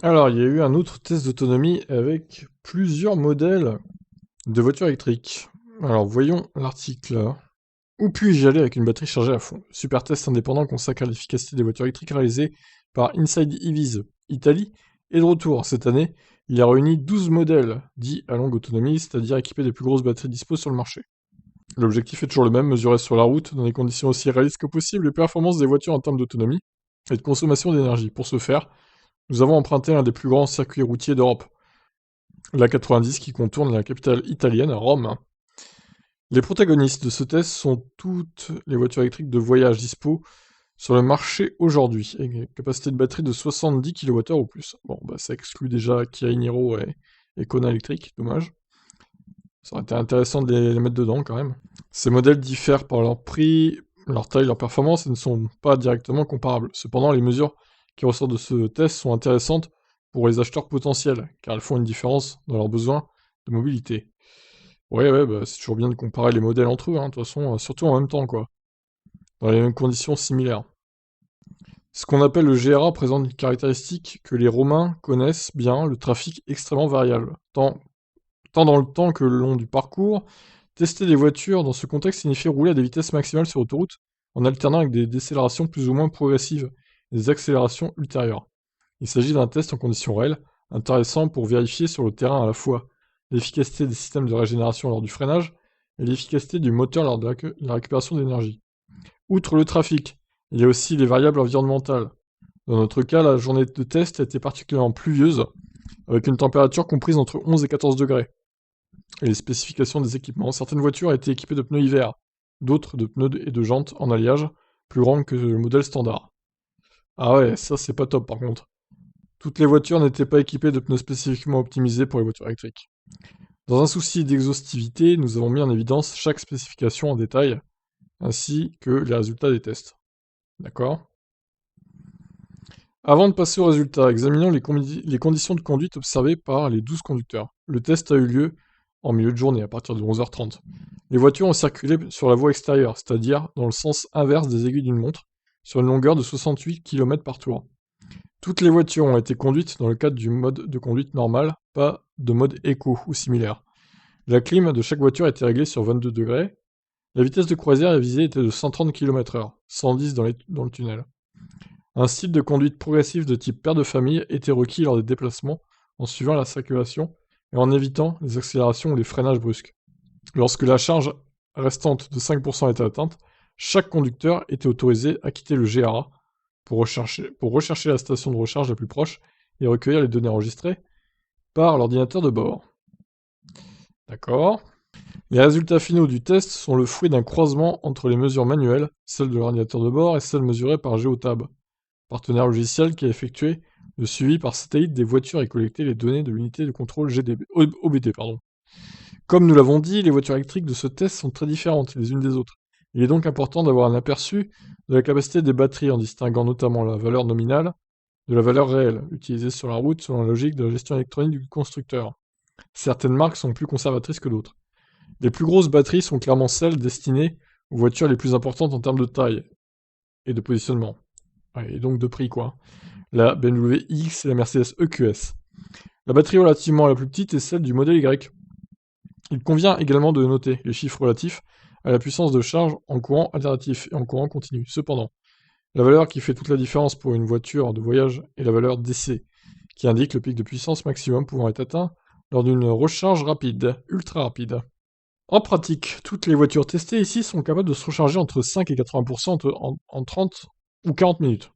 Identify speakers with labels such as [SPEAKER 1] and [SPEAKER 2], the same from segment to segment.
[SPEAKER 1] Alors, il y a eu un autre test d'autonomie avec plusieurs modèles de voitures électriques. Alors, voyons l'article. Où puis-je aller avec une batterie chargée à fond? Super test indépendant consacre à l'efficacité des voitures électriques réalisé par Inside EVs Italie est de retour. Cette année, il a réuni 12 modèles dits à longue autonomie, c'est-à-dire équipés des plus grosses batteries dispo sur le marché. L'objectif est toujours le même, mesurer sur la route, dans des conditions aussi réalistes que possible, les performances des voitures en termes d'autonomie et de consommation d'énergie. Pour ce faire, nous avons emprunté l'un des plus grands circuits routiers d'Europe, la 90 qui contourne la capitale italienne, Rome. Les protagonistes de ce test sont toutes les voitures électriques de voyage dispo sur le marché aujourd'hui, avec une capacité de batterie de 70 kWh ou plus. Bon, bah ça exclut déjà Kia Niro et Kona électrique, dommage. Ça aurait été intéressant de les mettre dedans quand même. Ces modèles diffèrent par leur prix, leur taille, leur performance et ne sont pas directement comparables. Cependant, les mesures qui ressortent de ce test sont intéressantes pour les acheteurs potentiels, car elles font une différence dans leurs besoins de mobilité. Ouais, ouais, bah, c'est toujours bien de comparer les modèles entre eux, hein, de toute façon, surtout en même temps, quoi, dans les mêmes conditions similaires. Ce qu'on appelle le GRA présente une caractéristique que les Romains connaissent bien, le trafic extrêmement variable, tant dans le temps que le long du parcours. Tester des voitures dans ce contexte signifie rouler à des vitesses maximales sur autoroute, en alternant avec des décélérations plus ou moins progressives et des accélérations ultérieures. Il s'agit d'un test en conditions réelles, intéressant pour vérifier sur le terrain à la fois l'efficacité des systèmes de régénération lors du freinage et l'efficacité du moteur lors de la récupération d'énergie. Outre le trafic, il y a aussi les variables environnementales. Dans notre cas, la journée de test a été particulièrement pluvieuse, avec une température comprise entre 11 et 14 degrés. Et les spécifications des équipements. Certaines voitures étaient équipées de pneus hiver, d'autres de pneus et de jantes en alliage, plus grands que le modèle standard. Ah ouais, ça c'est pas top par contre. Toutes les voitures n'étaient pas équipées de pneus spécifiquement optimisés pour les voitures électriques. Dans un souci d'exhaustivité, nous avons mis en évidence chaque spécification en détail, ainsi que les résultats des tests. D'accord? Avant de passer aux résultats, examinons les conditions de conduite observées par les 12 conducteurs. Le test a eu lieu en milieu de journée, à partir de 11h30. Les voitures ont circulé sur la voie extérieure, c'est-à-dire dans le sens inverse des aiguilles d'une montre, sur une longueur de 68 km par tour. Toutes les voitures ont été conduites dans le cadre du mode de conduite normal, pas de mode éco ou similaire. La clim de chaque voiture était réglée sur 22 degrés. La vitesse de croisière visée était de 130 km/h, 110 dans le tunnel. Un style de conduite progressive de type père de famille était requis lors des déplacements, en suivant la circulation et en évitant les accélérations ou les freinages brusques. Lorsque la charge restante de 5% était atteinte, chaque conducteur était autorisé à quitter le GRA pour rechercher la station de recharge la plus proche et recueillir les données enregistrées par l'ordinateur de bord. D'accord. Les résultats finaux du test sont le fruit d'un croisement entre les mesures manuelles, celles de l'ordinateur de bord, et celles mesurées par Geotab, partenaire logiciel qui a effectué le suivi par satellite des voitures et collecté les données de l'unité de contrôle OBD. Comme nous l'avons dit, les voitures électriques de ce test sont très différentes les unes des autres. Il est donc important d'avoir un aperçu de la capacité des batteries en distinguant notamment la valeur nominale de la valeur réelle, utilisée sur la route selon la logique de la gestion électronique du constructeur. Certaines marques sont plus conservatrices que d'autres. Les plus grosses batteries sont clairement celles destinées aux voitures les plus importantes en termes de taille et de positionnement. Ouais, et donc de prix, quoi. La BMW iX et la Mercedes EQS. La batterie relativement la plus petite est celle du modèle Y. Il convient également de noter les chiffres relatifs à la puissance de charge en courant alternatif et en courant continu. Cependant, la valeur qui fait toute la différence pour une voiture de voyage est la valeur DC, qui indique le pic de puissance maximum pouvant être atteint lors d'une recharge rapide, ultra rapide. En pratique, toutes les voitures testées ici sont capables de se recharger entre 5 et 80% en 30 ou 40 minutes.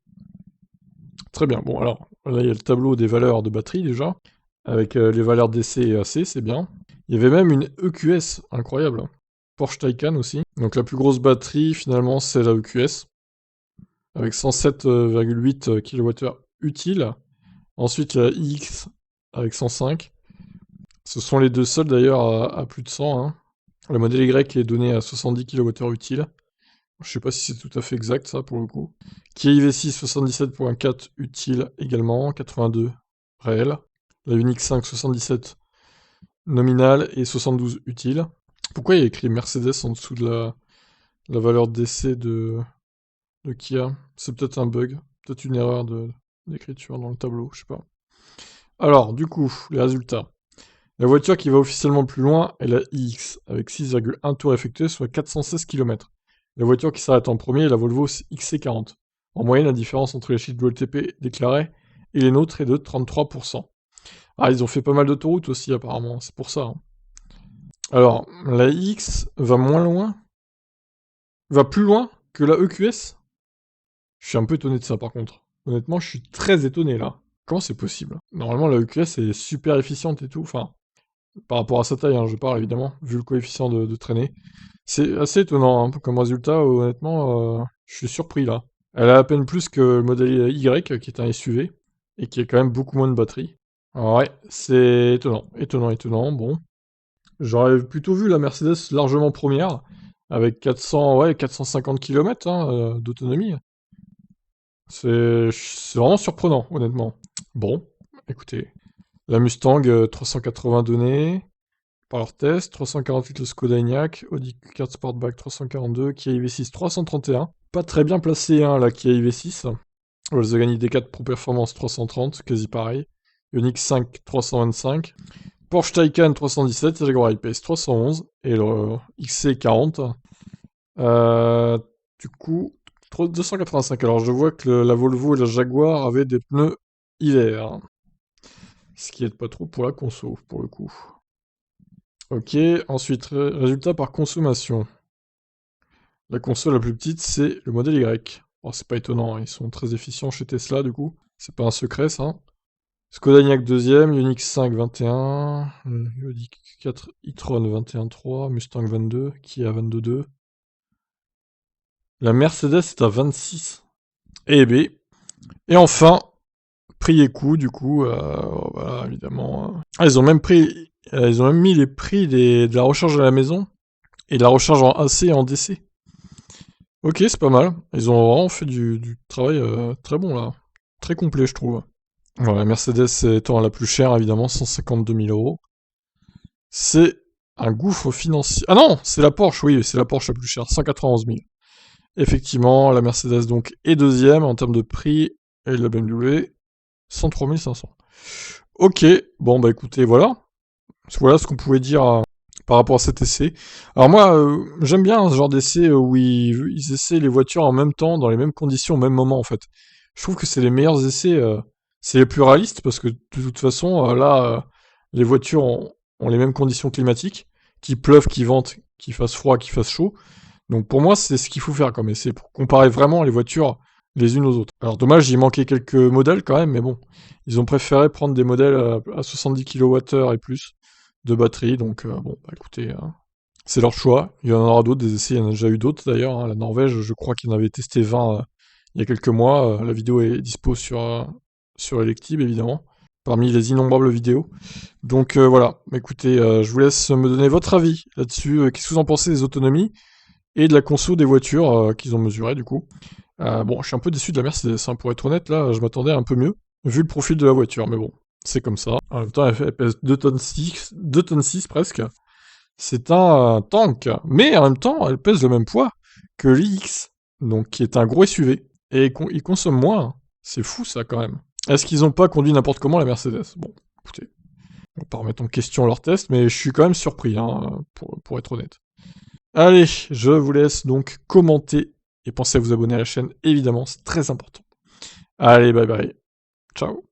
[SPEAKER 1] Très bien, bon alors, là il y a le tableau des valeurs de batterie déjà, avec les valeurs DC et AC, c'est bien. Il y avait même une EQS, incroyable. Porsche Taycan aussi. Donc la plus grosse batterie finalement c'est la EQS, avec 107,8 kWh utile. Ensuite il y a iX avec 105. Ce sont les deux seuls d'ailleurs à plus de 100, hein. Le modèle Y est donné à 70 kWh utile. Je sais pas si c'est tout à fait exact ça pour le coup. Kia IV6 77.4 utile également, 82 réel. La Unix 5 77 nominal et 72 utile. Pourquoi il y a écrit Mercedes en dessous de la valeur d'essai de Kia? C'est peut-être un bug, peut-être une erreur d'écriture dans le tableau, je sais pas. Alors, du coup, les résultats. La voiture qui va officiellement le plus loin est la iX, avec 6,1 tours effectués, soit 416 km. La voiture qui s'arrête en premier est la Volvo XC40. En moyenne, la différence entre les chiffres de l'OLTP déclarés et les nôtres est de 33%. Ah, ils ont fait pas mal d'autoroutes aussi, apparemment, c'est pour ça. Hein. Alors, la iX va moins loin, va plus loin que la EQS. Je suis un peu étonné de ça, par contre. Honnêtement, je suis très étonné, là. Comment c'est possible? Normalement, la EQS est super efficiente et tout, enfin... Par rapport à sa taille, hein, je parle évidemment, vu le coefficient de traînée. C'est assez étonnant hein, comme résultat, honnêtement, je suis surpris là. Elle a à peine plus que le modèle Y, qui est un SUV, et qui a quand même beaucoup moins de batterie. Alors ouais, c'est étonnant, étonnant, bon. J'aurais plutôt vu la Mercedes largement première, avec 450 km d'autonomie. C'est vraiment surprenant, honnêtement. Bon, écoutez. La Mustang 380 données, par leur test, 348 le Skoda Enyaq, Audi Q4 Sportback 342, Kia IV6 331. Pas très bien placé hein, la Kia IV6. Volkswagen ID4 Pro Performance 330, quasi pareil. Ioniq 5 325. Porsche Taycan 317, Jaguar I-Pace 311 et le XC40. Du coup, 285. Alors je vois que la Volvo et la Jaguar avaient des pneus hiver. Ce qui aide pas trop pour la conso, pour le coup. Ok, ensuite, résultat par consommation. La console la plus petite, c'est le modèle Y. Oh, c'est pas étonnant, hein, ils sont très efficients chez Tesla, du coup. C'est pas un secret, ça. Skoda Enyaq deuxième, Ioniq 5 21, Audi 4 e-tron 21.3, Mustang 22, Kia 22.2. La Mercedes est à 26. Et B. Et enfin, prix et coût, du coup, voilà, évidemment. Ah, ils ont même mis les prix de la recharge à la maison et de la recharge en AC et en DC. Ok, c'est pas mal. Ils ont vraiment fait du travail très bon là. Très complet, je trouve. Voilà, la Mercedes étant la plus chère, évidemment, 152 000 euros. C'est un gouffre financier. Ah non, c'est la Porsche, oui, c'est la Porsche la plus chère, 191 000. Effectivement, la Mercedes donc est deuxième en termes de prix et la BMW, 103 500. Ok, bon bah écoutez, voilà. Voilà ce qu'on pouvait dire par rapport à cet essai. Alors moi, j'aime bien ce genre d'essai où ils essaient les voitures en même temps, dans les mêmes conditions, au même moment en fait. Je trouve que c'est les meilleurs essais, c'est les plus réalistes parce que de toute façon, les voitures ont les mêmes conditions climatiques, qu'il pleuve, qu'il vente, qu'il fasse froid, qu'il fasse chaud. Donc pour moi, c'est ce qu'il faut faire comme essai pour comparer vraiment les voitures les unes aux autres. Alors dommage, il manquait quelques modèles quand même, mais bon, ils ont préféré prendre des modèles à 70 kWh et plus de batterie, donc bon, bah écoutez, c'est leur choix. Il y en aura d'autres, des essais, il y en a déjà eu d'autres d'ailleurs. Hein. La Norvège, je crois qu'ils en avaient testé 20 il y a quelques mois. La vidéo est dispo sur Electib, évidemment, parmi les innombrables vidéos. Donc voilà, écoutez, je vous laisse me donner votre avis là-dessus. Qu'est-ce que vous en pensez des autonomies et de la conso des voitures qu'ils ont mesurées du coup. Bon, je suis un peu déçu de la Mercedes, hein, pour être honnête, là, je m'attendais un peu mieux, vu le profil de la voiture, mais bon, c'est comme ça. En même temps, elle pèse 2 tonnes 6, 2 tonnes 6 presque. C'est un tank, mais en même temps, elle pèse le même poids que l'IX, donc qui est un gros SUV, et il consomme moins. Hein. C'est fou ça quand même. Est-ce qu'ils ont pas conduit n'importe comment la Mercedes? Bon, écoutez, on va pas remettre en question leur test, mais je suis quand même surpris, hein, pour être honnête. Allez, je vous laisse donc commenter et pensez à vous abonner à la chaîne, évidemment, c'est très important. Allez, bye bye. Ciao.